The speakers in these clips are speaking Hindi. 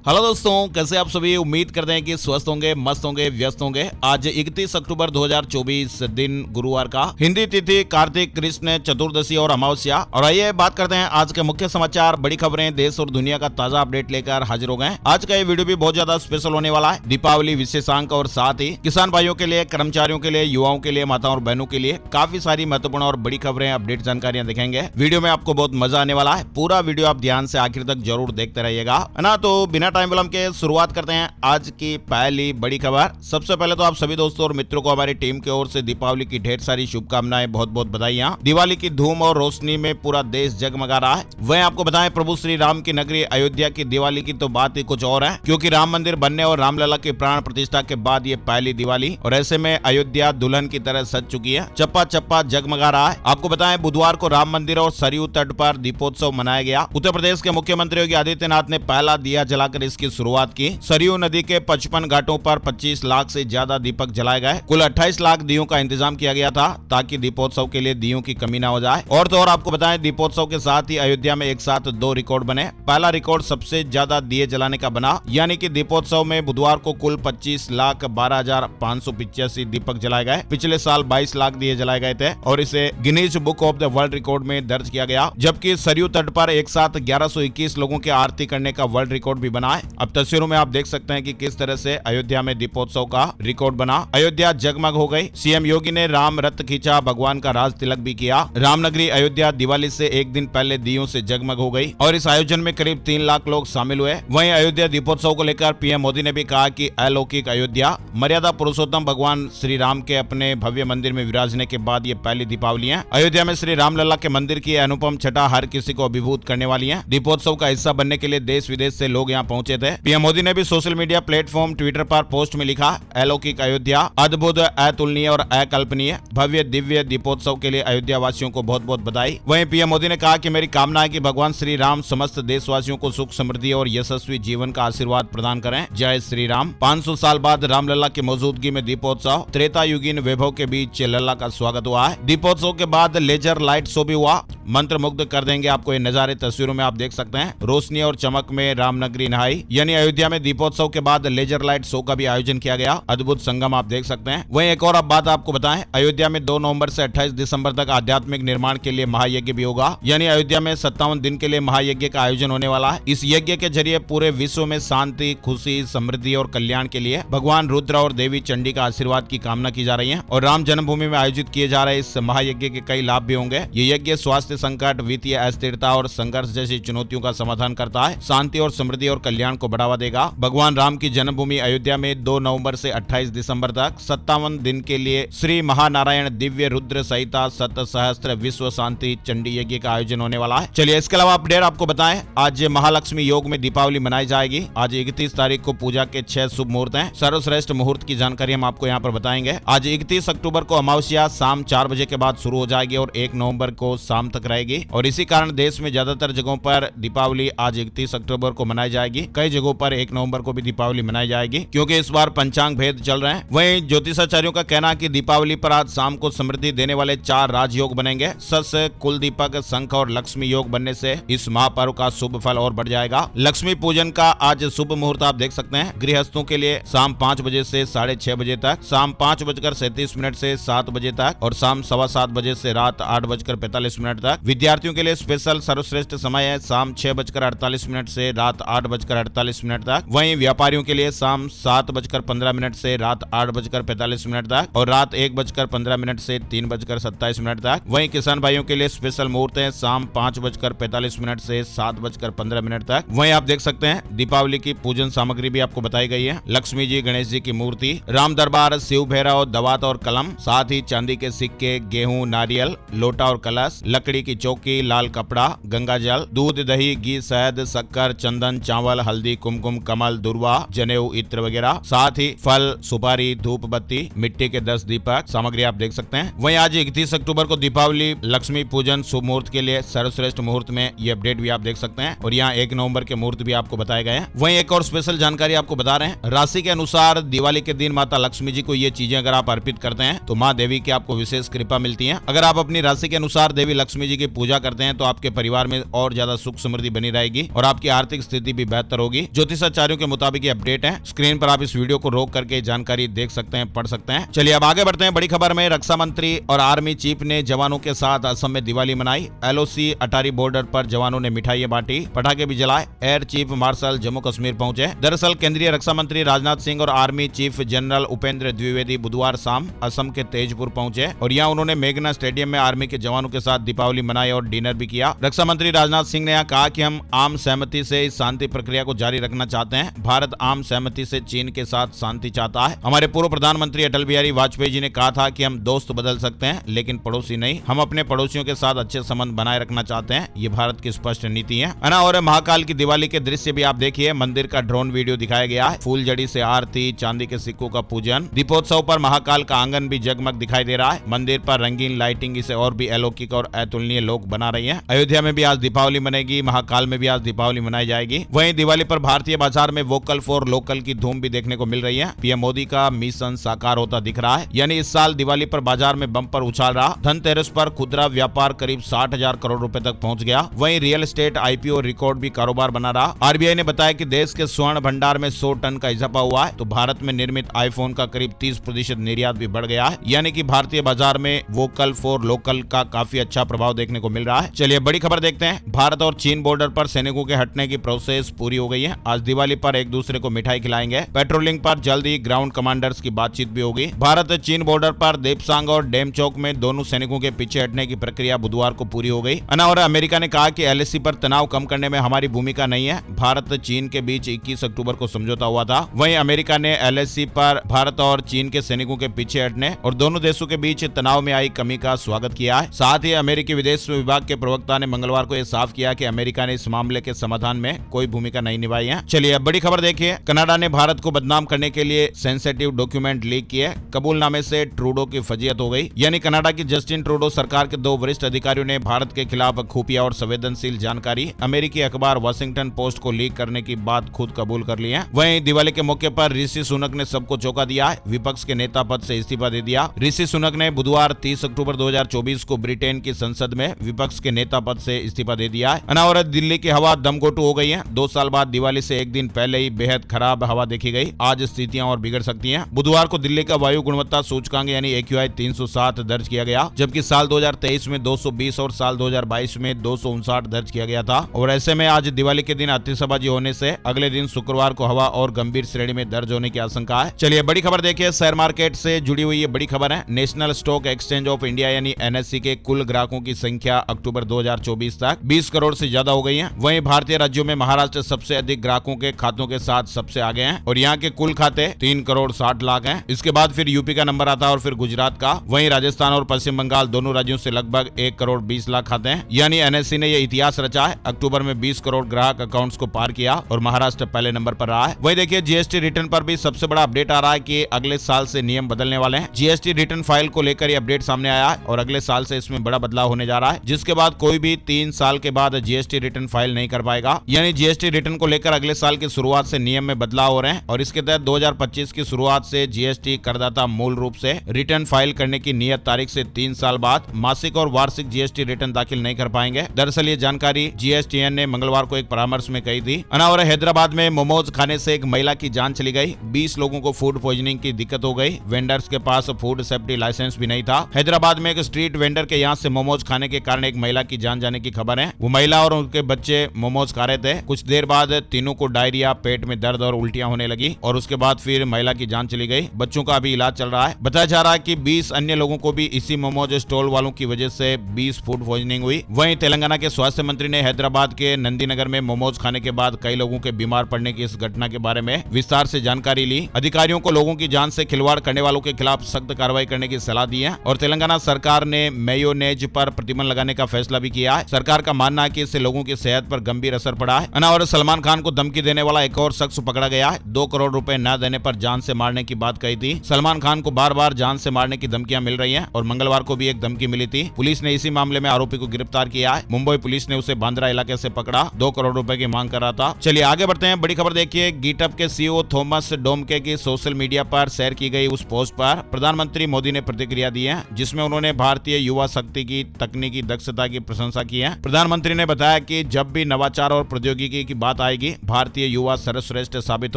हेलो दोस्तों, कैसे आप सभी। उम्मीद करते हैं कि स्वस्थ होंगे, मस्त होंगे, व्यस्त होंगे। आज 31 अक्टूबर 2024 दिन गुरुवार का, हिंदी तिथि कार्तिक कृष्ण चतुर्दशी और अमावस्या। और आइए बात करते हैं आज के मुख्य समाचार, बड़ी खबरें, देश और दुनिया का ताजा अपडेट लेकर हाजिर हो गए। आज का ये वीडियो भी बहुत ज्यादा स्पेशल होने वाला है। दीपावली विशेषांक और साथ ही किसान भाइयों के लिए, कर्मचारियों के लिए, युवाओं के लिए, माताओं और बहनों के लिए काफी सारी महत्वपूर्ण और बड़ी खबरें, अपडेट जानकारियां दिखेंगे। वीडियो में आपको बहुत मजा आने वाला है। पूरा वीडियो आप ध्यान से आखिर तक जरूर देखते रहिएगा, है ना। तो बिना टाइम विलंब के शुरुआत करते हैं आज की पहली बड़ी खबर। सबसे पहले तो आप सभी दोस्तों और मित्रों को हमारी टीम की ओर से दीपावली की ढेर सारी शुभकामनाएं, बहुत बहुत बधाइयां। दिवाली की धूम और रोशनी में पूरा देश जगमगा रहा है। वहीं आपको बताएं, प्रभु श्री राम की नगरी अयोध्या की दिवाली की तो बात ही कुछ और है, क्योंकि राम मंदिर बनने और रामलला की प्राण प्रतिष्ठा के बाद ये पहली दिवाली, और ऐसे में अयोध्या दुल्हन की तरह सज चुकी है। चप्पा चप्पा जगमगा रहा है। आपको बताएं, बुधवार को राम मंदिर और सरयू तट पर दीपोत्सव मनाया गया। उत्तर प्रदेश के मुख्यमंत्री योगी आदित्यनाथ ने पहला दिया जलाकर इसकी शुरुआत की। सरयू नदी के 55 घाटों पर 25 लाख से ज्यादा दीपक जलाए गए। कुल 28 लाख दियों का इंतजाम किया गया था, ताकि दीपोत्सव के लिए दियों की कमी न हो जाए। और तो और आपको बताएं, दीपोत्सव के साथ ही अयोध्या में एक साथ 2 रिकॉर्ड बने। पहला रिकॉर्ड सबसे ज्यादा दिए जलाने का बना, यानी कि दीपोत्सव में बुधवार को कुल 25,12,585 दीपक जलाए गए। पिछले साल 22 लाख दिए जलाए गए थे और इसे Guinness book of the world record में दर्ज किया गया। जबकि सरयू तट पर एक साथ 1121 लोगों की आरती करने का वर्ल्ड रिकॉर्ड भी बना है। अब तस्वीरों में आप देख सकते हैं कि किस तरह से अयोध्या में दीपोत्सव का रिकॉर्ड बना। अयोध्या जगमग हो गई। सीएम योगी ने राम रथ खींचा, भगवान का राज तिलक भी किया। रामनगरी अयोध्या दिवाली से एक दिन पहले दियों से जगमग हो गई और इस आयोजन में करीब 3 लाख लोग शामिल हुए। वहीं अयोध्या दीपोत्सव को लेकर पीएम मोदी ने भी कहा कि अलौकिक अयोध्या, मर्यादा पुरुषोत्तम भगवान श्री राम के अपने भव्य मंदिर में विराजने के बाद ये पहली दीपावली है। अयोध्या में श्री रामलला के मंदिर की अनुपम छटा हर किसी को अभिभूत करने वाली है। दीपोत्सव का हिस्सा बनने के लिए देश विदेश से लोग यहाँ पहुंचे थे। पीएम मोदी ने भी सोशल मीडिया प्लेटफॉर्म ट्विटर पर पोस्ट में लिखा, अलौकिक अयोध्या, अद्भुत, अतुलनीय और अकल्पनीय भव्य दिव्य दीपोत्सव के लिए अयोध्या वासियों को बहुत बहुत बधाई। वहीं पीएम मोदी ने कहा कि मेरी कामना है कि भगवान श्री राम समस्त देशवासियों को सुख, समृद्धि और यशस्वी जीवन का आशीर्वाद प्रदान करें। जय श्री राम। 500 साल बाद रामलला की मौजूदगी में दीपोत्सव, त्रेता युगीन वैभव के बीच लल्ला का स्वागत हुआ है। दीपोत्सव के बाद लेजर लाइट शो भी हुआ। मंत्र मुग्ध कर देंगे आपको ये नजारे। तस्वीरों में आप देख सकते हैं, रोशनी और चमक में रामनगरी नहाई। यानी अयोध्या में दीपोत्सव के बाद लेजर लाइट शो का भी आयोजन किया गया। अद्भुत संगम आप देख सकते हैं। वहीं एक और अब बात आपको बताएं, अयोध्या में 2 नवंबर से 28 दिसंबर तक आध्यात्मिक निर्माण के लिए महायज्ञ भी होगा। यानी अयोध्या में 57 दिन के लिए महायज्ञ का आयोजन होने वाला है। इस यज्ञ के जरिए पूरे विश्व में शांति, खुशी, समृद्धि और कल्याण के लिए भगवान रुद्र और देवी चंडी का आशीर्वाद की कामना की जा रही है। और राम जन्मभूमि में आयोजित किए जा रहे इस महायज्ञ के कई लाभ भी होंगे। ये यज्ञ स्वास्थ्य संकट, वित्तीय अस्थिरता और संघर्ष जैसी चुनौतियों का समाधान करता है। शांति और समृद्धि और कल्याण को बढ़ावा देगा। भगवान राम की जन्मभूमि अयोध्या में 2 नवंबर से 28 दिसंबर तक 57 दिन के लिए श्री महानारायण दिव्य रुद्र सहिता शत सहस्त्र विश्व शांति चंडी यज्ञ का आयोजन होने वाला है। चलिए इसके अलावा अपडेट आपको बताएं, आज महालक्ष्मी योग में दीपावली मनाई जाएगी। आज 31 तारीख को पूजा के 6 शुभ मुहूर्त हैं। सर्वश्रेष्ठ मुहूर्त की जानकारी हम आपको यहाँ पर बताएंगे। आज 31 अक्टूबर को अमावस्या शाम 4 बजे के बाद शुरू हो जाएगी और 1 नवंबर को शाम तक रहेगी। और इसी कारण देश में ज्यादातर जगहों पर दीपावली आज 31 अक्टूबर को मनाई जाएगी। कई जगहों पर 1 नवंबर को भी दीपावली मनाई जाएगी, क्योंकि इस बार पंचांग भेद चल रहे हैं। वहीं ज्योतिषाचार्यों का कहना है कि दीपावली पर आज शाम को समृद्धि देने वाले 4 राजयोग बनेंगे। सस, कुल दीपक, शंख और लक्ष्मी योग बनने से इस महापर्व का शुभ फल और बढ़ जाएगा। लक्ष्मी पूजन का आज शुभ मुहूर्त आप देख सकते हैं। गृहस्थों के लिए शाम 5 बजे से 6:30 बजे तक, शाम 5:37 से 7 बजे तक और शाम 7:15 बजे से रात 8:45 तक। विद्यार्थियों के लिए स्पेशल सर्वश्रेष्ठ समय है शाम 6:48 से रात 8:48 तक। वहीं व्यापारियों के लिए शाम 7:15 से रात 8:45 तक और रात 1:15 से 3:27 तक। वहीं किसान भाइयों के लिए स्पेशल मुहूर्त है शाम 5:45 से 7:15 तक। वहीं आप देख सकते हैं दीपावली की पूजन सामग्री भी आपको बताई गई है। लक्ष्मी जी, गणेश जी की मूर्ति, राम दरबार, शिव भैरव, दवात और कलम, साथ ही चांदी के सिक्के, गेहूं, नारियल, लोटा और कलश, लकड़ी की चौकी, लाल कपड़ा, गंगा जल, दूध, दही, घी, शहद, शक्कर, चंदन, चावल, हल्दी, कुमकुम, कमल, दुर्वा, जनेऊ, इत्र वगैरह, साथ ही फल, सुपारी, धूप बत्ती, मिट्टी के 10 दीपक सामग्री आप देख सकते हैं। वहीं आज 31 अक्टूबर को दीपावली लक्ष्मी पूजन शुभ मुहूर्त के लिए सर्वश्रेष्ठ मुहूर्त में ये अपडेट भी आप देख सकते हैं। और यहाँ 1 नवंबर के मुहूर्त भी आपको बताए गए हैं। वहीं एक और स्पेशल जानकारी आपको बता रहे हैं, राशि के अनुसार दिवाली के दिन माता लक्ष्मी जी को ये चीजें अगर आप अर्पित करते हैं तो माँ देवी की आपको विशेष कृपा मिलती है। अगर आप अपनी राशि के अनुसार देवी लक्ष्मी जी की पूजा करते हैं तो आपके परिवार में और ज्यादा सुख समृद्धि बनी रहेगी और आपकी आर्थिक स्थिति भी बेहतर बेहतर होगी। ज्योतिषाचार्यों के मुताबिक ये अपडेट है। स्क्रीन पर आप इस वीडियो को रोक करके जानकारी देख सकते हैं, पढ़ सकते हैं। चलिए अब आगे बढ़ते हैं। बड़ी खबर में रक्षा मंत्री और आर्मी चीफ ने जवानों के साथ असम में दिवाली मनाई। LOC अटारी बॉर्डर पर जवानों ने मिठाइयां बांटी, पटाखे भी जलाए। Air chief marshal Jammu Kashmir पहुंचे। दरअसल केंद्रीय रक्षा मंत्री राजनाथ सिंह और army chief general Upendra Dwivedi बुधवार शाम असम के तेजपुर पहुंचे और यहां उन्होंने मेघना स्टेडियम में आर्मी के जवानों के साथ दीपावली मनाई और डिनर भी किया। रक्षा मंत्री राजनाथ सिंह ने कहा कि हम आम सहमति से इस शांति प्रक्रिया को जारी रखना चाहते हैं। भारत आम सहमति से चीन के साथ शांति चाहता है। हमारे पूर्व प्रधानमंत्री अटल बिहारी वाजपेयी जी ने कहा था कि हम दोस्त बदल सकते हैं लेकिन पड़ोसी नहीं। हम अपने पड़ोसियों के साथ अच्छे संबंध बनाए रखना चाहते हैं। ये भारत की स्पष्ट नीति है ना। और महाकाल की दिवाली के दृश्य भी आप देखिए। मंदिर का ड्रोन वीडियो दिखाया गया है। फूलझड़ी से आरती, चांदी के सिक्कों का पूजन, दीपोत्सव पर महाकाल का आंगन भी जगमग दिखाई दे रहा है। मंदिर पर रंगीन लाइटिंग इसे और भी अलौकिक और अतुलनीय लोग बना रही है। अयोध्या में भी आज दीपावली मनेगी, महाकाल में भी आज दीपावली मनाई जाएगी। वहीं दिवाली पर भारतीय बाजार में वोकल फॉर लोकल की धूम भी देखने को मिल रही है। पीएम मोदी का मिशन साकार होता दिख रहा है। यानी इस साल दिवाली पर बाजार में बम्पर उछाल रहा। धनतेरस पर खुदरा व्यापार करीब 60,000 करोड़ रुपए तक पहुंच गया। वहीं रियल एस्टेट IPO रिकॉर्ड भी कारोबार बना रहा। RBI ने बताया कि देश के स्वर्ण भंडार में 100 टन का इजाफा हुआ है। तो भारत में निर्मित आईफोन का करीब 30% निर्यात भी बढ़ गया है। यानी कि भारतीय बाजार में वोकल फॉर लोकल का काफी अच्छा प्रभाव देखने को मिल रहा है। चलिए बड़ी खबर देखते हैं। भारत और चीन बॉर्डर पर सैनिकों के हटने की प्रोसेस पूरी हो गई है। आज दिवाली पर एक दूसरे को मिठाई खिलाएंगे। पेट्रोलिंग पर जल्द ही ग्राउंड कमांडर्स की बातचीत भी होगी। भारत चीन बॉर्डर पर देपसांग और डेमचौक में दोनों सैनिकों के पीछे हटने की प्रक्रिया बुधवार को पूरी हो गई। और अमेरिका ने कहा कि LAC पर तनाव कम करने में हमारी भूमिका नहीं है। भारत चीन के बीच 21 अक्टूबर को समझौता हुआ था। वहीं अमेरिका ने LAC पर भारत और चीन के सैनिकों के पीछे हटने और दोनों देशों के बीच तनाव में आई कमी का स्वागत किया है। साथ ही अमेरिकी विदेश विभाग के प्रवक्ता ने मंगलवार को यह साफ किया कि अमेरिका ने इस मामले के समाधान में कोई भूमिका नहीं निभाई है। चलिए अब बड़ी खबर देखिए। कनाडा ने भारत को बदनाम करने के लिए सेंसिटिव डॉक्यूमेंट लीक किए। कबूलनामे से ट्रूडो की फजीयत हो गई। यानी कनाडा की जस्टिन ट्रूडो सरकार के 2 वरिष्ठ अधिकारियों ने भारत के खिलाफ खुफिया और संवेदनशील जानकारी अमेरिकी अखबार वाशिंगटन पोस्ट को लीक करने की बात खुद कबूल कर ली है। वहीं दिवाली के मौके पर ऋषि सुनक ने सबको चौंका दिया है। विपक्ष के नेता पद से इस्तीफा दे दिया। ऋषि सुनक ने बुधवार 30 अक्टूबर 2024 को ब्रिटेन की संसद में विपक्ष के नेता पद से इस्तीफा दे दिया है। और दिल्ली की हवा दमघोटू हो गई है। 2 साल बाद दिवाली से एक दिन पहले ही बेहद खराब हवा देखी गई। आज स्थितियां और बिगड़ सकती हैं। बुधवार को दिल्ली का वायु गुणवत्ता सूचकांक यानी AQI 307 दर्ज किया गया, जबकि साल 2023 में 220 और साल 2022 में 259 दर्ज किया गया था। और ऐसे में आज दिवाली के दिन आतिशबाजी होने से अगले दिन शुक्रवार को हवा और गंभीर श्रेणी में दर्ज होने की आशंका है। चलिए बड़ी खबर देखिए। शेयर मार्केट से जुड़ी हुई ये बड़ी खबर है। National stock exchange of India यानी NSE के कुल ग्राहकों की संख्या अक्टूबर 2024 तक 20 करोड़ से ज्यादा हो गई है। वहीं भारतीय राज्यों में महाराष्ट्र सबसे अधिक ग्राहकों के खातों के साथ सबसे आगे हैं और यहाँ के कुल खाते 3 करोड़ 60 लाख हैं। इसके बाद फिर यूपी का नंबर आता है और फिर गुजरात का। वहीं राजस्थान और पश्चिम बंगाल दोनों राज्यों से लगभग 1 करोड़ 20 लाख खाते हैं। यानी NSE ने यह इतिहास रचा है। अक्टूबर में 20 करोड़ ग्राहक अकाउंट्स को पार किया और महाराष्ट्र पहले नंबर पर रहा है। वही देखिए GST रिटर्न पर भी सबसे बड़ा अपडेट आ रहा है कि अगले साल से नियम बदलने वाले हैं। GST रिटर्न फाइल को लेकर ये अपडेट सामने आया है और अगले साल से इसमें बड़ा बदलाव होने जा रहा है, जिसके बाद कोई भी 3 साल के बाद GST रिटर्न फाइल नहीं कर पाएगा। यानी GST रिटर्न को लेकर अगले साल की शुरुआत से नियम में बदलाव हो रहे हैं और इसके तहत 2025 की शुरुआत से GST करदाता मूल रूप से रिटर्न फाइल करने की नियत तारीख से 3 साल बाद मासिक और वार्षिक GST रिटर्न दाखिल नहीं कर पाएंगे। दरअसल ये जानकारी GSTN ने मंगलवार को एक परामर्श में कही थी। और हैदराबाद में मोमोज खाने से एक महिला की जान चली गई। 20 लोगों को फूड पॉइजनिंग की दिक्कत हो गई। वेंडर्स के पास फूड सेफ्टी लाइसेंस भी नहीं था। हैदराबाद में एक स्ट्रीट वेंडर के यहाँ से मोमोज खाने के कारण एक महिला की जान जाने की खबर है। वो महिला और उनके बच्चे मोमोज खा रहे थे। कुछ देर बाद तीनों को डायरिया, पेट में दर्द और उल्टियां होने लगी और उसके बाद फिर महिला की जान चली गई। बच्चों का अभी इलाज चल रहा है। बताया जा रहा है कि 20 अन्य लोगों को भी इसी मोमोज स्टॉल वालों की वजह से 20 फूड पॉइजनिंग हुई। वहीं तेलंगाना के स्वास्थ्य मंत्री ने हैदराबाद के नंदीनगर में मोमोज खाने के बाद कई लोगों के बीमार पड़ने की इस घटना के बारे में विस्तार से जानकारी ली। अधिकारियों को लोगों की जान से खिलवाड़ करने वालों के खिलाफ सख्त कार्रवाई करने की सलाह दी है और तेलंगाना सरकार ने मेयोनेज पर प्रतिबंध लगाने का फैसला भी किया है। सरकार का मानना है कि इससे लोगों की सेहत पर गंभीर असर पड़ा है। और सलमान खान को धमकी देने वाला एक और शख्स पकड़ा गया है। 2 करोड़ रुपए न देने पर जान से मारने की बात कही थी। सलमान खान को बार बार जान से मारने की धमकियां मिल रही हैं और मंगलवार को भी एक धमकी मिली थी। पुलिस ने इसी मामले में आरोपी को गिरफ्तार किया है। मुंबई पुलिस ने उसे बांद्रा इलाके से पकड़ा। 2 करोड़ रुपए की मांग कर रहा था। चलिए आगे बढ़ते हैं। बड़ी खबर देखिए। गिटहब के CEO थॉमस डोमके की सोशल मीडिया पर शेयर की गई उस पोस्ट पर प्रधानमंत्री मोदी ने प्रतिक्रिया दी है, जिसमें उन्होंने भारतीय युवा शक्ति की तकनीकी दक्षता की प्रशंसा की है। प्रधानमंत्री ने बताया कि जब भी नवाचार और प्रौद्योगिकी की बात आएगी, भारतीय युवा सर्वश्रेष्ठ साबित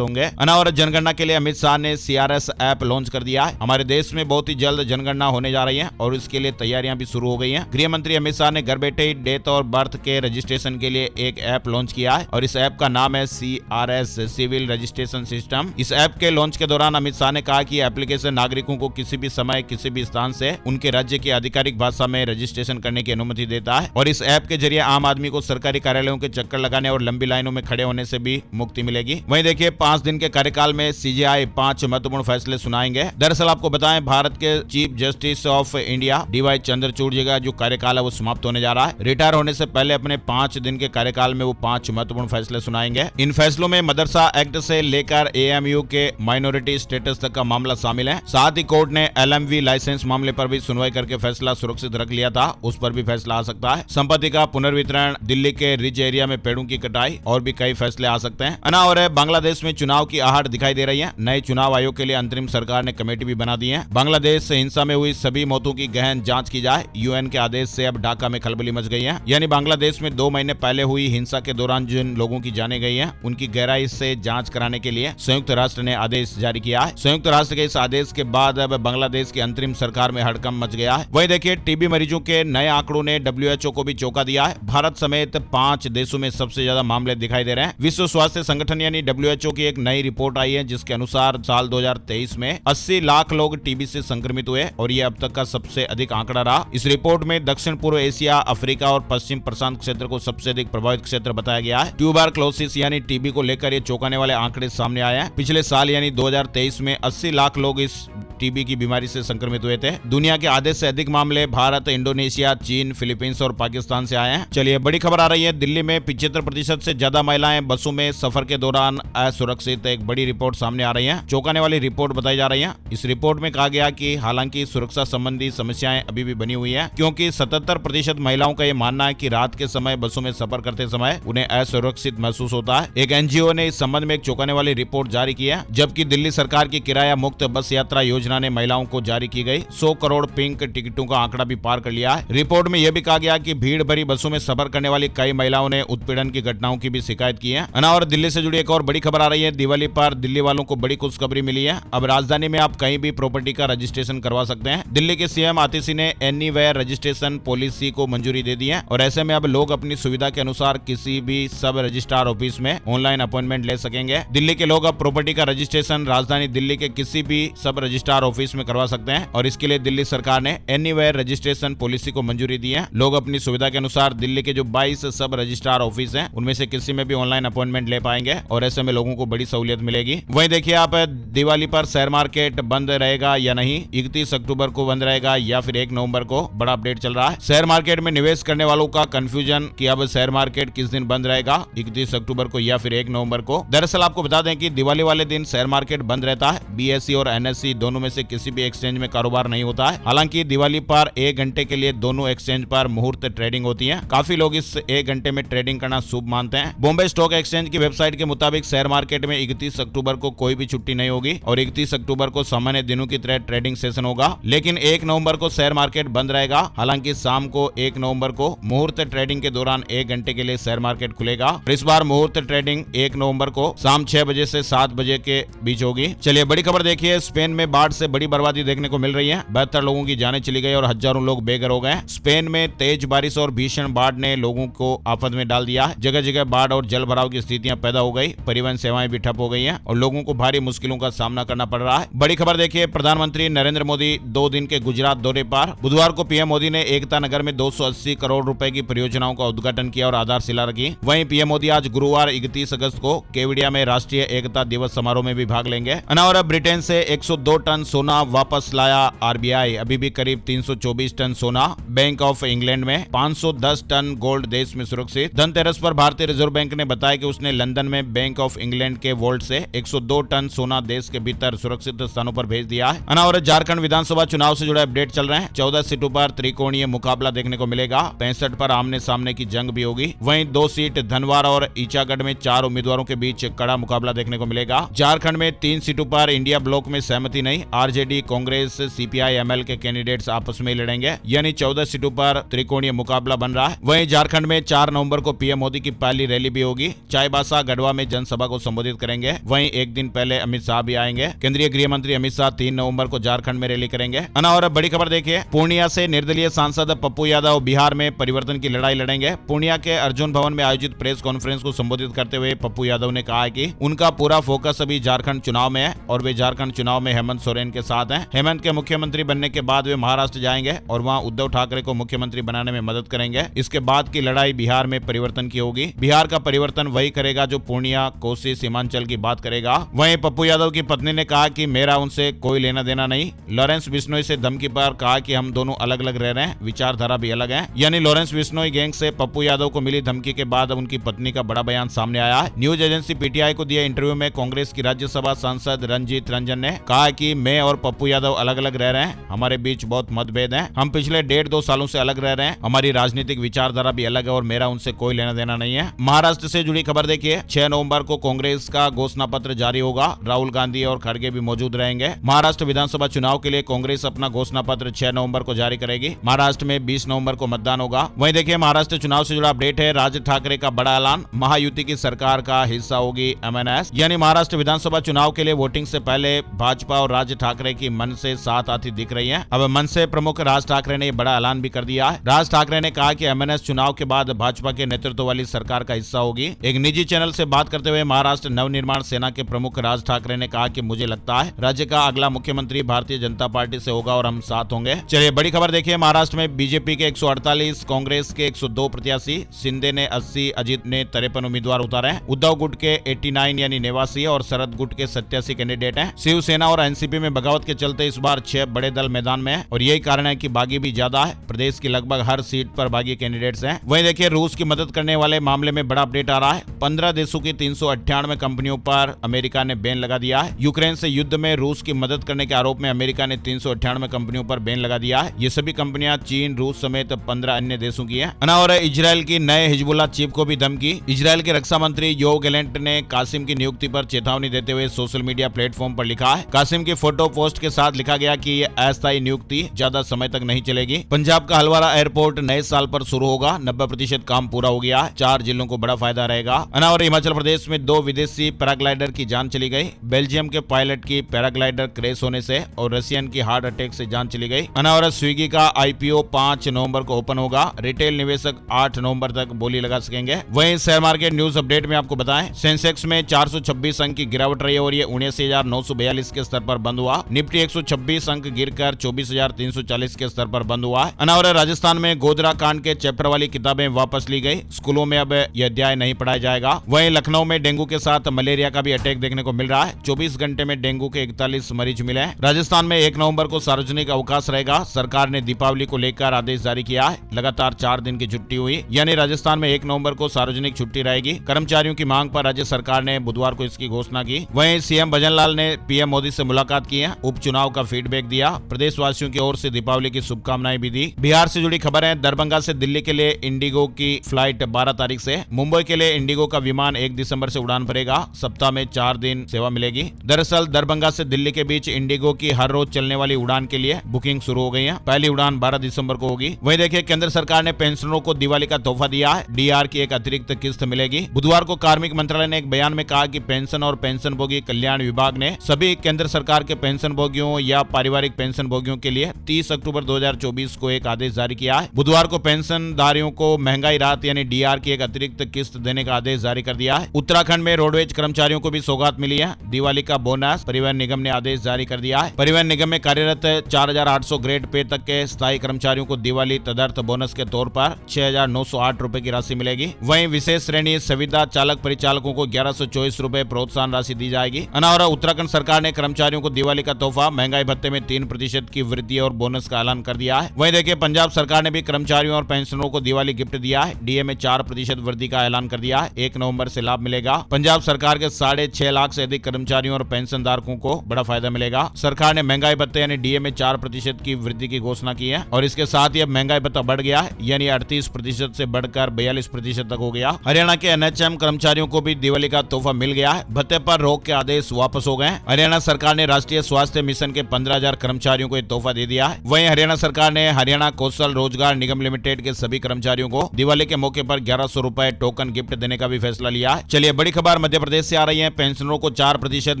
होंगे। अनावरत जनगणना के लिए अमित शाह ने CRS ऐप लॉन्च कर दिया है। हमारे देश में बहुत ही जल्द जनगणना होने जा रही है और इसके लिए तैयारियां भी शुरू हो गई हैं। गृह मंत्री अमित शाह ने घर बैठे ही डेथ और बर्थ के रजिस्ट्रेशन के लिए एक ऐप लॉन्च किया है और इस ऐप का नाम है CRS सिविल रजिस्ट्रेशन सिस्टम। इस ऐप के लॉन्च के दौरान अमित शाह ने कहा कि एप्लीकेशन नागरिकों को किसी भी समय किसी भी स्थान से उनके राज्य की आधिकारिक भाषा में रजिस्ट्रेशन करने की अनुमति देता है और इस ऐप के जरिए आम आदमी को सरकारी कार्यालयों के चक्कर लगाने और लंबी लाइनों में खड़े होने से भी मुक्ति मिलेगी। वहीं देखिए 5 दिन के कार्यकाल में CJI 5 महत्वपूर्ण फैसले सुनाएंगे। दरअसल आपको बताएं, भारत के chief justice of India DY Chandrachud ji का जो कार्यकाल है वो समाप्त होने जा रहा है। रिटायर होने से पहले अपने 5 दिन के कार्यकाल में वो 5 महत्वपूर्ण फैसले सुनाएंगे। इन फैसलों में मदरसा एक्ट से लेकर AMU के माइनॉरिटी स्टेटस तक का मामला शामिल है। साथ ही कोर्ट ने LMV लाइसेंस मामले पर भी सुनवाई करके फैसला सुरक्षित रख लिया था, उस पर भी फैसला आ सकता है। संपत्ति का पुनर्वितरण, दिल्ली के रिज एरिया में पेड़ों की कटाई और भी कई फैसले आ सकते हैं। और बांग्लादेश में चुनाव की आहट दिखाई दे रही है। नए चुनाव आयोग के लिए अंतरिम सरकार ने कमेटी भी बना दी है। बांग्लादेश से हिंसा में हुई सभी मौतों की गहन जांच की जाए। UN के आदेश से अब ढाका में खलबली मच गई है। यानी बांग्लादेश में 2 महीने पहले हुई हिंसा के दौरान जिन लोगों की जानें गई हैं, उनकी गहराई से जांच कराने के लिए संयुक्त राष्ट्र ने आदेश जारी किया है। संयुक्त राष्ट्र के इस आदेश के बाद अब बांग्लादेश की अंतरिम सरकार में हड़कंप मच गया है। वहीं देखिए TB मरीजों के नए आंकड़ों ने WHO को भी चौंका दिया है। भारत समेत 5 देशों में सबसे ज्यादा मामले दिखाई दे रहे हैं। विश्व स्वास्थ्य संगठन यानी WHO की एक नई रिपोर्ट आई है जिसके अनुसार साल 2023 में 80 लाख लोग TB से संक्रमित हुए और ये अब तक का सबसे अधिक आंकड़ा रहा। इस रिपोर्ट में दक्षिण पूर्व एशिया, अफ्रीका और पश्चिम प्रशांत क्षेत्र को सबसे अधिक प्रभावित क्षेत्र बताया गया है। ट्यूबरक्लोसिस यानी TB को लेकर ये चौंकाने वाले आंकड़े सामने आए हैं। पिछले साल यानी 2023 में 80 लाख लोग इस TB की बीमारी से संक्रमित हुए थे। दुनिया के आधे से अधिक मामले भारत, इंडोनेशिया, चीन, फिलीपींस और पाकिस्तान से आए हैं। चलिए बड़ी खबर आ रही है, दिल्ली में 75% से ज्यादा महिलाएं बसों में सफर के दौरान असुरक्षित। एक बड़ी रिपोर्ट सामने आ रही है, चौंकाने वाली रिपोर्ट बताई जा रही है। इस रिपोर्ट में कहा गया कि हालांकि सुरक्षा संबंधी समस्याएं अभी भी बनी हुई है, क्योंकि 77% महिलाओं का ये मानना है कि रात के समय बसों में सफर करते समय उन्हें असुरक्षित महसूस होता है। एक NGO ने इस संबंध में एक चौंकाने वाली रिपोर्ट जारी की है, जबकि दिल्ली सरकार की किराया मुक्त बस यात्रा योजना ने महिलाओं को जारी की गई 100 करोड़ पिंक टिकटों का आंकड़ा भी पार कर लिया है। रिपोर्ट में यह भी कहा गया कि भीड़ भरी बसों में सफर करने वाली कई महिलाओं ने उत्पीड़न की घटनाओं की भी शिकायत की है। और दिल्ली से जुड़ी एक और बड़ी खबर आ रही है, दिवाली पर दिल्ली वालों को बड़ी खुशखबरी मिली है। अब राजधानी में आप कहीं भी प्रॉपर्टी का रजिस्ट्रेशन करवा सकते हैं। दिल्ली के CM आतिशी ने एनीवेयर रजिस्ट्रेशन पॉलिसी को मंजूरी दे दी है और ऐसे में अब लोग अपनी सुविधा के अनुसार किसी भी सब रजिस्ट्रार ऑफिस में ऑनलाइन अपॉइंटमेंट ले सकेंगे। दिल्ली के लोग अब प्रॉपर्टी का रजिस्ट्रेशन राजधानी दिल्ली के किसी भी सब रजिस्ट्रार ऑफिस में करवा सकते हैं और इसके लिए दिल्ली सरकार ने एनीवेयर रजिस्ट्रेशन पॉलिसी को मंजूरी दी है। लोग अपनी सुविधा के अनुसार दिल्ली के जो 22 सब रजिस्ट्रार ऑफिस हैं, उनमें से किसी में भी ऑनलाइन अपॉइंटमेंट ले पाएंगे और ऐसे में लोगों को बड़ी सहूलियत मिलेगी। वहीं देखिए आप दिवाली पर शेयर मार्केट बंद रहेगा या नहीं, 31 अक्टूबर को बंद रहेगा या फिर 1 नवंबर को, बड़ा अपडेट चल रहा है। शेयर मार्केट में निवेश करने वालों का कंफ्यूजन कि अब शेयर मार्केट किस दिन बंद रहेगा, 31 अक्टूबर को या फिर 1 नवंबर को। दरअसल आपको बता दें कि दिवाली वाले दिन शेयर मार्केट बंद रहता है। BSE और NSE दोनों में से किसी भी एक्सचेंज में कारोबार नहीं होता है। हालांकि दिवाली पर 1 घंटे के लिए दोनों एक्सचेंज पर मुहूर्त ट्रेडिंग होती है। काफी लोग इस 1 घंटे में ट्रेडिंग करना शुभ मानते हैं। बॉम्बे स्टॉक एक्सचेंज की वेबसाइट के मुताबिक शेयर मार्केट में 31 अक्टूबर को कोई भी छुट्टी नहीं होगी और 31 अक्टूबर को सामान्य दिनों की तरह ट्रेडिंग सेशन होगा, लेकिन 1 नवंबर को शेयर मार्केट बंद रहेगा। हालांकि शाम को 1 नवंबर को मुहूर्त ट्रेडिंग के दौरान 1 घंटे के लिए शेयर मार्केट खुलेगा। इस बार मुहूर्त ट्रेडिंग 1 नवंबर को शाम 6 बजे से 7 बजे के बीच होगी। चलिए बड़ी खबर देखिए, स्पेन में बाढ़ से बड़ी बर्बादी देखने को मिल रही है। 72 लोगों की जानें चली गई और हजारों लोग बेघर हो गए। स्पेन में तेज बारिश और भीषण बाढ़ ने लोगों को आफत में डाल दिया है। जगह जगह बाढ़ और जल भराव की स्थितियां पैदा हो गई, परिवहन सेवाएं भी ठप हो गई हैं और लोगों को भारी मुश्किलों का सामना करना पड़ रहा है। बड़ी खबर देखिए, प्रधानमंत्री नरेंद्र मोदी 2 दिन के गुजरात दौरे पर। बुधवार को PM मोदी ने एकता नगर में 280 करोड़ रुपए की परियोजनाओं का उद्घाटन किया और आधारशिला रखी। वहीं PM मोदी आज गुरुवार 31 अगस्त को केवड़िया में राष्ट्रीय एकता दिवस समारोह में भी भाग लेंगे। और ब्रिटेन से 102 टन सोना वापस लाया RBI। अभी भी करीब 324 टन सोना। बैंक ऑफ इंग्लैंड में 510 टन गोल्ड देश में सुरक्षित। धनतेरस पर भारतीय रिजर्व बैंक ने बताया कि उसने लंदन में बैंक ऑफ इंग्लैंड के वॉल्ट से 102 टन सोना देश के भीतर सुरक्षित स्थानों पर भेज दिया है। और झारखंड विधानसभा चुनाव से जुड़े अपडेट चल रहे हैं। 14 सीटों पर त्रिकोणीय मुकाबला देखने को मिलेगा। 65 पर आमने सामने की जंग भी होगी। वहीं 2 सीट धनवार और ईचागढ़ में 4 उम्मीदवारों के बीच कड़ा मुकाबला देखने को मिलेगा। झारखंड में 3 सीटों पर इंडिया ब्लॉक में सहमति नहीं, आरजेडी, कांग्रेस, सीपीआई, एमएल के कैंडिडेट्स आपस में लड़ेंगे, यानी 14 सीटों पर त्रिकोणीय मुकाबला बन रहा है। वहीं झारखंड में 4 नवंबर को पीएम मोदी की पहली रैली भी होगी। चाईबासा, गढ़वा में जनसभा को संबोधित करेंगे। वहीं एक दिन पहले अमित शाह भी आएंगे। केंद्रीय गृह मंत्री अमित शाह 3 नवंबर को झारखंड में रैली करेंगे। और बड़ी खबर देखिए, पूर्णिया से निर्दलीय सांसद पप्पू यादव बिहार में परिवर्तन की लड़ाई लड़ेंगे। पूर्णिया के अर्जुन भवन में आयोजित प्रेस कॉन्फ्रेंस को संबोधित करते हुए पप्पू यादव ने कहा है कि उनका पूरा फोकस अभी झारखंड चुनाव में है और वे झारखंड चुनाव में हेमंत सोरेन के साथ हैं। हेमंत के मुख्यमंत्री बनने के बाद वे महाराष्ट्र जाएंगे और वहां उद्धव ठाकरे को मुख्यमंत्री बनाने में मदद करेंगे। इसके बाद की लड़ाई बिहार में परिवर्तन की होगी। बिहार का परिवर्तन वही करेगा जो पूर्णिया, कोसी, सीमांचल की बात करेगा। वहीं पप्पू यादव की पत्नी ने कहा कि मेरा उनसे कोई लेना देना नहीं। लॉरेंस बिश्नोई से धमकी पर कहा कि हम दोनों अलग अलग रह रहे हैं, विचारधारा भी अलग है। यानी लॉरेंस बिश्नोई गैंग से पप्पू यादव को मिली धमकी के बाद अब उनकी पत्नी का बड़ा बयान सामने आया है। न्यूज एजेंसी पीटीआई को दिए इंटरव्यू में कांग्रेस की राज्यसभा सांसद रंजीत रंजन ने कहा कि मैं और पप्पू यादव अलग अलग रह रहे हैं, हमारे बीच बहुत मतभेद है, हम पिछले 1.5-2 सालों से अलग रह रहे हैं, हमारी राजनीतिक विचारधारा भी अलग है और मेरा उनसे कोई लेना देना नहीं है। महाराष्ट्र से जुड़ी खबर देखिए, 6 नवंबर को कांग्रेस का घोषणा पत्र जारी होगा। राहुल गांधी और खड़गे भी मौजूद रहेंगे। महाराष्ट्र विधानसभा चुनाव के लिए कांग्रेस अपना घोषणा पत्र 6 नवंबर को जारी करेगी। महाराष्ट्र में 20 नवंबर को मतदान होगा। वहीं देखिए, महाराष्ट्र चुनाव से जुड़ा अपडेट है। राज ठाकरे का बड़ा ऐलान, महायुति की सरकार का हिस्सा होगी एमएनएस। यानी महाराष्ट्र विधानसभा चुनाव के लिए वोटिंग से पहले भाजपा और राज ठाकरे की मन से साथ आती दिख रही है। अब मन से प्रमुख राज ठाकरे ने बड़ा ऐलान भी कर दिया है। राज ठाकरे ने कहा कि एमएनएस चुनाव के बाद भाजपा के नेतृत्व वाली सरकार का हिस्सा होगी। एक निजी चैनल से बात करते हुए महाराष्ट्र नवनिर्माण सेना के प्रमुख राज ठाकरे ने कहा कि मुझे लगता है राज्य का अगला मुख्यमंत्री भारतीय जनता पार्टी से होगा और हम साथ होंगे। चलिए बड़ी खबर देखिए, महाराष्ट्र में बीजेपी के 148, कांग्रेस के 102 प्रत्याशी, शिंदे ने 80, अजित ने 53 उम्मीदवार उतारे हैं। उद्धव गुट के 89 यानी 89 और शरद गुट के 87 कैंडिडेट हैं। शिवसेना और एनसीपी में बगावत के चलते इस बार 6 बड़े दल मैदान में है और यही कारण है कि बागी भी ज्यादा है। प्रदेश की लगभग हर सीट पर बागी कैंडिडेट्स हैं। वहीं देखिए, रूस की मदद करने वाले मामले में बड़ा अपडेट आ रहा है। 15 देशों की 398 कंपनियों पर अमेरिका ने बैन लगा दिया है। यूक्रेन से युद्ध में रूस की मदद करने के आरोप में अमेरिका ने 398 कंपनियों पर बैन लगा दिया है। ये सभी कंपनियां चीन, रूस समेत 15 अन्य देशों की हैं। और इजराइल की नए हिजबुल्लाह चीफ को भी धमकी। इजराइल के रक्षा मंत्री योव गैलेंट ने कासिम की नियुक्ति पर चेतावनी देते हुए सोशल मीडिया प्लेटफॉर्म पर लिखा है। कासिम की फोटो पोस्ट के साथ लिखा गया कि ये अस्थायी नियुक्ति ज्यादा समय तक नहीं चलेगी। पंजाब का हलवारा एयरपोर्ट नए साल पर शुरू होगा। 90% काम पूरा हो गया है। 4 जिलों को बड़ा फायदा रहेगा। और हिमाचल प्रदेश में 2 विदेशी पैराग्लाइडर की जान चली गई। बेल्जियम के पायलट की पैराग्लाइडर क्रैश होने से और रशियन की हार्ट अटैक से जान चली गई। और स्विगी का आईपीओ 5 नवंबर को ओपन होगा। रिटेल निवेशक 8 नवंबर तक बोली लगा सकेंगे। वहीं शेयर मार्केट न्यूज अपडेट में आपको बताएं, सेंसेक्स में 426 अंक की गिरावट रही और ये 79,942 के स्तर पर बंद हुआ। निफ्टी 126 अंक गिरकर 24,340 के स्तर पर बंद हुआ। और राजस्थान में गोधरा कांड के चैप्टर वाली किताबें वापस ली गई। स्कूलों में अब यह अध्याय नहीं पढ़ाया जाएगा। वहीं लखनऊ में डेंगू के साथ मलेरिया का भी अटैक देखने को मिल रहा है। 24 घंटे में डेंगू के 41 मरीज मिले। राजस्थान में 1 नवंबर को सार्वजनिक अवकाश रहेगा। सरकार ने दीपावली को लेकर आदेश जारी किया है। लगातार 4 दिन की छुट्टी हुई, यानी राजस्थान में 1 नवंबर को सार्वजनिक छुट्टी रहेगी। कर्मचारियों की मांग पर राज्य सरकार ने बुधवार को इसकी घोषणा की। वहीं सीएम भजनलाल ने पीएम मोदी से मुलाकात की है। उपचुनाव का फीडबैक दिया। प्रदेशवासियों की ओर से दीपावली की शुभकामनाएं भी दी। बिहार से जुड़ी खबर है, दरभंगा से दिल्ली के लिए इंडिगो की फ्लाइट 12 तारीख से। मुंबई के लिए इंडिगो का विमान 1 दिसंबर से उड़ान भरेगा। सप्ताह में 4 दिन सेवा मिलेगी। दरअसल दरभंगा से दिल्ली के बीच इंडिगो की हर रोज चलने वाली उड़ान के लिए बुकिंग शुरू हो गई है। पहली उड़ान 12 दिसंबर को होगी। वहीं देखिए, केंद्र सरकार ने पेंशनरों को दिवाली का तोहफा दिया है। डीआर की एक अतिरिक्त किस्त मिलेगी। बुधवार को कार्मिक मंत्रालय ने एक बयान में कहा कि पेंशन और पेंशनभोगी कल्याण विभाग ने सभी केंद्र सरकार के पेंशनभोगियों या पारिवारिक पेंशनभोगियों के लिए 30 अक्टूबर 2024 को एक आदेश जारी किया है। बुधवार को पेंशनधारियों को महंगाई राहत यानी डीआर की एक अतिरिक्त किस्त देने का आदेश जारी कर दिया है। उत्तराखंड में रोडवेज कर्मचारियों को भी सौगात मिली है। दिवाली का बोनस परिवहन निगम ने आदेश जारी कर दिया है। परिवहन निगम में कार्यरत 4,800 ग्रेड पे तक के स्थायी कर्मचारियों को दिवाली तदर्थ बोनस के तौर पर 6,908 रुपए की राशि मिलेगी। वहीं विशेष श्रेणी संविदा चालक परिचालकों को 1124 रुपए प्रोत्साहन राशि दी जाएगी। और उत्तराखंड सरकार ने कर्मचारियों को दिवाली का तोहफा महंगाई भत्ते में 3% की वृद्धि और बोनस का ऐलान कर दिया है। वहीं देखिए, पंजाब सरकार ने भी कर्मचारियों और पेंशनरों को दिवाली गिफ्ट दिया है। डीए में 4% वृद्धि का ऐलान कर दिया है। 1 नवंबर से लाभ मिलेगा। पंजाब सरकार के 6.5 लाख से अधिक कर्मचारियों और पेंशनधारकों को बड़ा फायदा मिलेगा। सरकार ने महंगाई भत्ते यानी डीए में 4% की वृद्धि की घोषणा की है और इसके साथ ही अब महंगाई भत्ता बढ़ गया है, यानी 38% से बढ़कर 42% तक हो गया। हरियाणा के एनएचएम कर्मचारियों को भी दिवाली का तोहफा मिल गया है। भत्ते पर रोक के आदेश वापस हो गए। हरियाणा सरकार ने राष्ट्रीय स्वास्थ्य मिशन के 15,000 कर्मचारियों को तोहफा दे दिया है। वहीं हरियाणा सरकार ने हरियाणा कौशल रोजगार निगम लिमिटेड के सभी कर्मचारियों को दिवाली के मौके पर 1100 रुपए टोकन गिफ्ट देने का भी फैसला लिया है। चलिए बड़ी खबर मध्य प्रदेश से आ रही है। पेंशनरों को 4%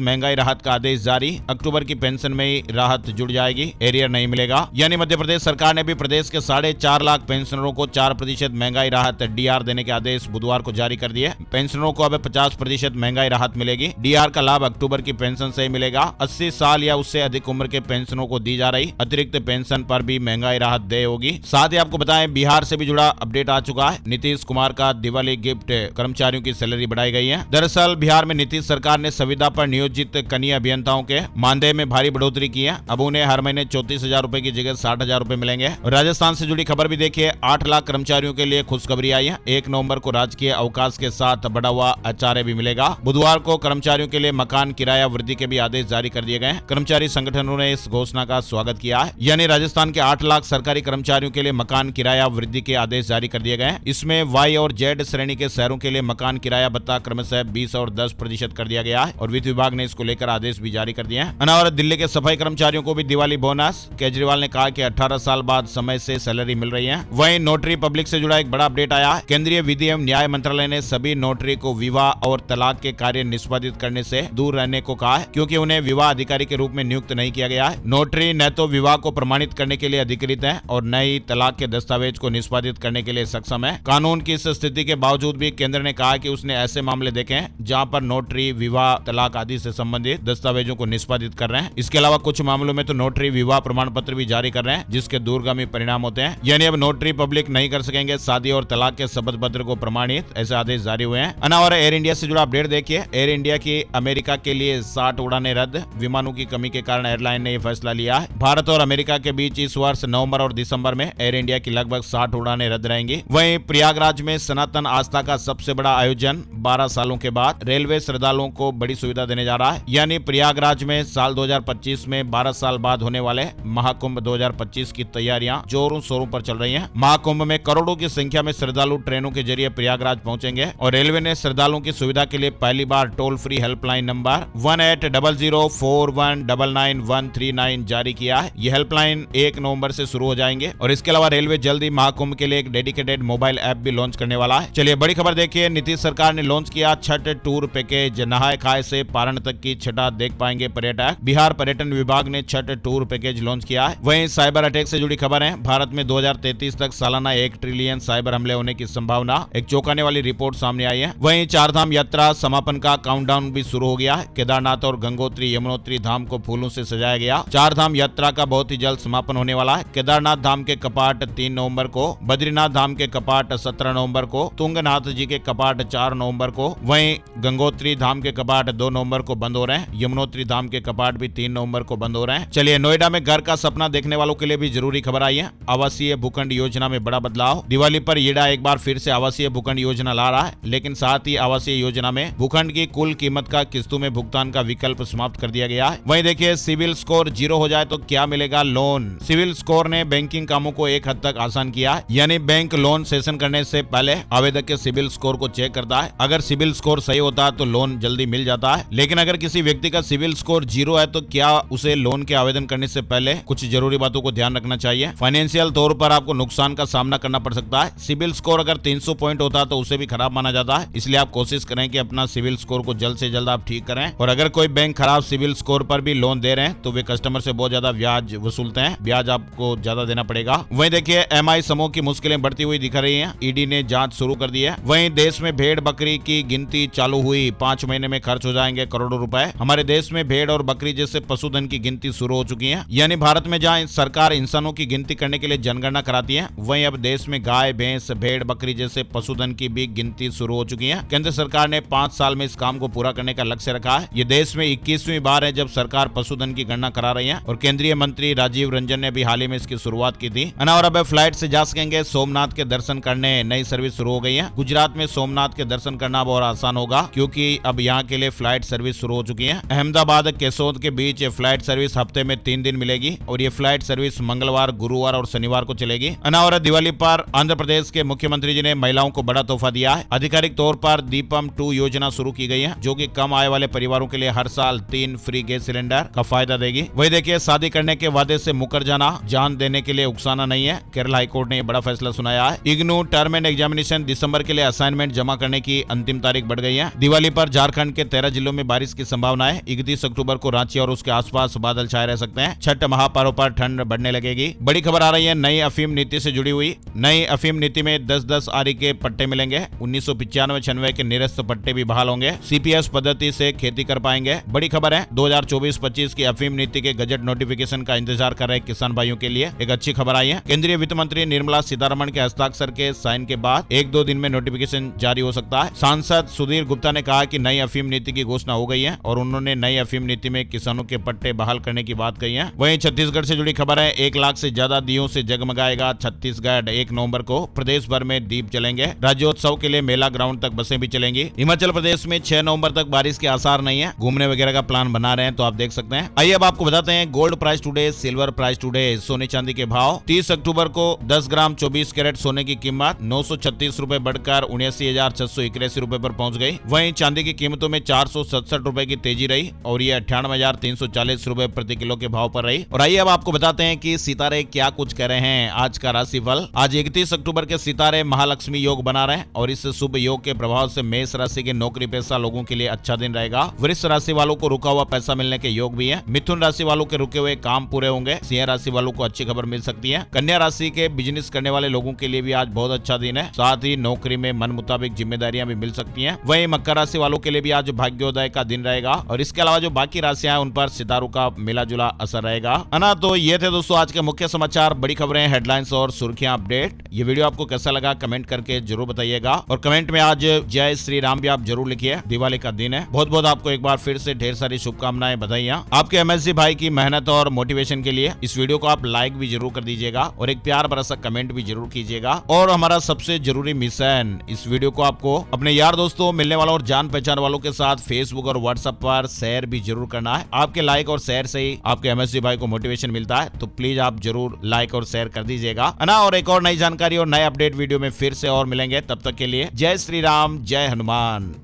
महंगाई राहत का आदेश जारी। अक्टूबर की पेंशन में ही राहत जुड़ जाएगी, एरियर नहीं मिलेगा। यानी मध्य प्रदेश सरकार ने भी प्रदेश के 4.5 लाख पेंशनरों को 4% महंगाई राहत डीआर देने के आदेश बुधवार को जारी कर दिए। पेंशनरों को अब 50% महंगाई राहत मिलेगी। डीआर का लाभ अक्टूबर की पेंशन से ही मिलेगा। 80 साल या उससे अधिक उम्र के पेंशनों को दी जा रही अतिरिक्त पेंशन पर भी महंगाई राहत देय होगी। साथ ही आपको बताएं बिहार से भी जुड़ा अपडेट आ चुका है। नीतीश कुमार का दिवाली गिफ्ट, कर्मचारियों की सैलरी बढ़ाई गई है। दरअसल बिहार में नीतीश सरकार ने संविदा पर नियोजित कनीय अभियंताओं के मानदेय में भारी बढ़ोतरी की है। अब उन्हें हर महीने 34,000 रुपए की जगह 60,000 रुपए मिलेंगे। राजस्थान से जुड़ी खबर भी देखिए। 8 लाख कर्मचारियों के लिए खुशखबरी आई है। 1 नवंबर को राजकीय अवकाश के साथ बढ़ा हुआ आचार्य भी मिलेगा। बुधवार को कर्मचारियों के लिए मकान किराया वृद्धि के भी आदेश जारी कर दिए गए। कर्मचारी संगठनों ने इस घोषणा का स्वागत किया है। यानी राजस्थान के 8 लाख सरकारी कर्मचारियों के लिए मकान किराया वृद्धि के आदेश जारी कर दिए गए। इसमें वाई और जेड श्रेणी के शहरों के लिए मकान किराया भत्ता क्रमशः 20 और 10% कर दिया गया है और वित्त विभाग ने इसको लेकर आदेश भी जारी कर दिए हैं। और दिल्ली के सफाई कर्मचारियों को भी दिवाली बोनस। केजरीवाल ने कहा कि 18 साल बाद समय से सैलरी मिल रही है। वहीं नोटरी पब्लिक से जुड़ा एक बड़ा अपडेट आया है। केंद्रीय विधि एवं न्याय मंत्रालय ने सभी नोटरी को विवाह और तलाक के कार्य निष्पादित करने से दूर रहने को कहा है, क्योंकि उन्हें विवाह अधिकारी के रूप में नियुक्त नहीं किया गया है। नोटरी न तो विवाह को प्रमाणित करने के लिए अधिकृत है और न ही तलाक के दस्तावेज को निष्पादित करने के लिए सक्षम है। कानून की इस स्थिति के बावजूद भी केंद्र ने कहा कि उसने ऐसे मामले देखे हैं जहां पर नोटरी विवाह, तलाक आदि से संबंधित दस्तावेजों को निष्पादित कर रहे हैं। इसके अलावा कुछ मामलों में तो नोटरी विवाह प्रमाण पत्र भी जारी कर रहे हैं, जिसके दूरगामी परिणाम होते हैं। यानी अब नोटरी पब्लिक नहीं कर सकेंगे शादी और तलाक के शपथ पत्र को प्रमाणित। ऐसे आदेश जारी हुए हैं। और एयर इंडिया से जुड़ा अपडेट देखिए। एयर इंडिया की अमेरिका के लिए 60 उड़ानें रद्द। विमानों की कमी के कारण एयरलाइन ने यह फैसला लिया है। भारत और अमेरिका के बीच इस वर्ष नवंबर और दिसंबर में एयर इंडिया की लगभग 60 उड़ानें रद्द रहेंगी। वहीं प्रयागराज में सनातन आस्था का सबसे बड़ा आयोजन 12 सालों के बाद रेलवे श्रद्धालुओं को बड़ी सुविधा देने जा रहा है। यानी प्रयागराज में साल 2025 में 12 साल बाद होने वाले महाकुंभ 2025 की तैयारियां जोरों शोरों पर चल रही हैं। महाकुंभ में करोड़ों की संख्या में श्रद्धालु ट्रेनों के जरिए प्रयागराज पहुंचेंगे और रेलवे ने श्रद्धालुओं की सुविधा के लिए पहली बार टोल फ्री हेल्पलाइन नंबर 180041999139 जारी किया है। यह हेल्पलाइन 1 नवंबर से शुरू हो जाएंगे और इसके अलावा रेलवे जल्द ही महाकुंभ के लिए एक डेडिकेटेड मोबाइल ऐप भी लॉन्च करने वाला है। चलिए बड़ी खबर देखिए। नीतीश सरकार ने लॉन्च किया छठ टूर पैकेज। नहाए खाए से पारण तक की छठा देख पाएंगे पर्यटक। बिहार पर्यटन विभाग ने छठ टूर पैकेज लॉन्च किया है। वहीं साइबर अटैक से जुड़ी खबर है। भारत में 2033 तक सालाना 1 ट्रिलियन साइबर हमले होने की संभावना, एक चौंकाने वाली रिपोर्ट सामने आई है। वहीं चारधाम यात्रा समापन का काउंटडाउन भी शुरू हो गया है। केदारनाथ और गंगोत्री यमुनोत्री धाम को फूलों से सजाया गया। चारधाम यात्रा का बहुत ही जल्द समापन होने वाला है। केदारनाथ धाम के कपाट 3 नवंबर को, बद्रीनाथ धाम के कपाट 17 नवंबर को, तुंगनाथ जी के कपाट 4 नवंबर को, वहीं गंगोत्री धाम के कपाट 2 नवंबर को बंद हो रहे हैं। यमुनोत्री धाम के कपाट भी 3 नवंबर को बंद हो रहे हैं। चलिए नोएडा में घर का सपना देखने वालों के लिए भी जरूरी खबर आई है। आवासीय भूखंड योजना में बड़ा बदलाव। दिवाली पर येडा एक बार फिर से आवासीय भूखंड योजना ला रहा है, लेकिन साथ ही आवासीय योजना में भूखंड की कुल कीमत का किस्तों में भुगतान का विकल्प समाप्त कर दिया गया है। वहीं देखिए सिविल स्कोर 0 हो जाए तो क्या मिलेगा, लोन। सिविल स्कोर ने बैंकिंग कामों को एक हद तक आसान किया है। यानी बैंक लोन सेशन करने से पहले आवेदक के सिविल स्कोर को चेक करता है। अगर सिविल स्कोर सही होता है तो लोन जल्दी मिल जाता है। लेकिन अगर किसी व्यक्ति का सिविल स्कोर 0 है तो क्या उसे लोन के आवेदन करने से पहले कुछ जरूरी बातों को ध्यान रखना चाहिए। फाइनेंशियल तौर पर आपको नुकसान का सामना करना पड़ सकता है। सिविल स्कोर अगर 300 पॉइंट होता है तो उसे भी खराब माना जाता है। इसलिए आप कोशिश करें कि अपना सिविल स्कोर को जल्द से जल्द आप ठीक करें। और अगर कोई बैंक खराब सिविल स्कोर पर भी लोन दे रहे हैं तो वे कस्टमर से बहुत ज्यादा ब्याज वसूलते हैं। ब्याज आपको ज्यादा देना पड़ेगा। वहीं देखिए एमआई समूह की मुश्किलें बढ़ती हुई दिख रही हैं। ईडी ने जांच शुरू कर दी है। वहीं देश में भेड़ बकरी की गिनती चालू हुई। 5 महीने में खर्च हो जाएंगे करोड़ों रुपए। हमारे देश में भेड़ और बकरी जैसे पशुधन की गिनती शुरू हो चुकी है। यानी भारत में जहां सरकार इंसानों की गिनती करने के लिए जनगणना कराती है, वहीं अब देश में गाय, भैंस, भेड़, बकरी जैसे पशुधन की भी गिनती शुरू हो चुकी है। केंद्र सरकार ने 5 साल में इस काम को पूरा करने का लक्ष्य रखा है। ये देश में 21वीं बार है जब सरकार पशुधन की गणना करा रही है और केंद्रीय मंत्री राजीव रंजन ने भी हाल ही में इसकी शुरुआत की थी। और अब फ्लाइट से जा सकेंगे सोमनाथ के दर्शन करने। नई सर्विस शुरू हो गई है। गुजरात में सोमनाथ के दर्शन करना बहुत आसान होगा, क्योंकि अब यहाँ के लिए फ्लाइट सर्विस शुरू हो चुकी है। अहमदाबाद केसोद के बीच ये फ्लाइट सर्विस हफ्ते में 3 दिन मिलेगी और ये फ्लाइट सर्विस मंगलवार, गुरुवार और शनिवार को चलेगी। और दिवाली पर आंध्र प्रदेश के मुख्यमंत्री जी ने महिलाओं को बड़ा तोहफा दिया है। आधिकारिक तौर पर दीपम 2 योजना शुरू की गई है, जो कि कम आय वाले परिवारों के लिए हर साल 3 फ्री गैस सिलेंडर का फायदा देगी। वही देखिए, शादी करने के वादे से मुकर जाना जान देने के लिए उकसाना नहीं है। केरला हाईकोर्ट ने बड़ा फैसला सुनाया है। इग्नू टर्म एंड एग्जामिनेशन दिसंबर के लिए असाइनमेंट जमा करने की अंतिम तारीख बढ़ गई है। दिवाली पर झारखंड के 13 जिलों में बारिश की संभावना है। 31 अक्टूबर को रांची और उसके आसपास बादल छाए रह सकते हैं। छठ महापर्व पर ठंड बढ़ने लगेगी। बड़ी खबर आ रही है नई अफीम नीति से जुड़ी हुई। नई अफीम नीति में 10-10 आरी के पट्टे मिलेंगे। 1995-96 के निरस्त पट्टे भी बहाल होंगे। सीपीएस पद्धति से खेती कर पाएंगे। बड़ी खबर है, 2024-25 की अफीम नीति के गजट नोटिफिकेशन का इंतजार कर रहे किसान भाइयों के लिए एक अच्छी खबर आई है। केंद्रीय वित्त मंत्री निर्मला सीतारमण के हस्ताक्षर के साइन के बाद 1-2 दिन में नोटिफिकेशन जारी हो सकता है। सांसद सुधीर गुप्ता ने कहा कि नई अफीम नीति की घोषणा हो गई है और उन्होंने नई अफीम नीति में किसानों के पट्टे बहाल करने की बात कही है। वहीं छत्तीसगढ़ से जुड़ी खबर है, 1 लाख से ज्यादा दियों से जगमगाएगा छत्तीसगढ़। 1 नवंबर को प्रदेश भर में दीप जलेंगे। राज्योत्सव के लिए मेला ग्राउंड तक बसें भी चलेंगी। हिमाचल प्रदेश में 6 नवंबर तक बारिश के आसार नहीं है। घूमने वगैरह का प्लान बना रहे हैं तो आप देख सकते हैं। आइए अब आपको बताते हैं gold price today, silver price today, सोने चांदी के भाव। 30 अक्टूबर को 10 ग्राम 24 कैरेट सोने की कीमत 936 रुपए बढ़कर 79,681 रुपए पर पहुंच गई। वहीं चांदी की कीमतों में 467 रुपए की तेजी रही और ये 98,340 रुपए प्रति किलो के भाव पर रही। और आइए अब आपको बताते हैं कि सितारे क्या कुछ कह रहे हैं। आज का राशिफल, आज 31 अक्टूबर के सितारे महालक्ष्मी योग बना रहे हैं और इस शुभ योग के प्रभाव से मेष राशि के नौकरी पेशा लोगों के लिए अच्छा दिन रहेगा। वृष राशि वालों को रुका हुआ पैसा मिलने के योग भी है। मिथुन राशि वालों के रुके हुए काम पूरे होंगे। सिंह राशि वालों को अच्छी खबर मिल सकती है। कन्या राशि के बिजनेस करने वाले लोगों के लिए भी आज बहुत अच्छा दिन है। साथ ही नौकरी में मन मुताबिक जिम्मेदारियां भी मिल सकती हैं। वहीं मकर राशि वालों के लिए भी आज भाग्योदय का दिन रहेगा और इसके अलावा जो बाकी राशियां हैं उन पर सितारों का मिला जुला असर रहेगा, है ना। तो ये थे दोस्तों आज के मुख्य समाचार, बड़ी खबरें, हेडलाइंस और सुर्खियां अपडेट। ये वीडियो आपको कैसा लगा कमेंट करके जरूर बताइएगा और कमेंट में आज जय श्री राम भी आप जरूर लिखिए। दिवाली का दिन है। बहुत बहुत आपको एक बार फिर से ढेर सारी शुभकामनाएं, बधाइयां। आपके एमएससी भाई की मेहनत और मोटिवेशन के लिए इस वीडियो को आप लाइक भी जरूर कर दीजिएगा और एक प्यार भरा सा कमेंट भी जरूर कीजिएगा। और हमारा सबसे जरूरी मिशन, इस वीडियो को आपको अपने यार दोस्तों, मिलने वालों और जान पहचान वालों के साथ फेसबुक और व्हाट्सएप पर शेयर भी जरूर करना है। आपके लाइक और शेयर से ही आपके एमएससी भाई को मोटिवेशन मिलता है, तो प्लीज आप जरूर लाइक और शेयर कर दीजिएगा, है ना। और एक और नई जानकारी और नए अपडेट वीडियो में फिर से और मिलेंगे। तब तक के लिए जय श्री राम, जय हनुमान।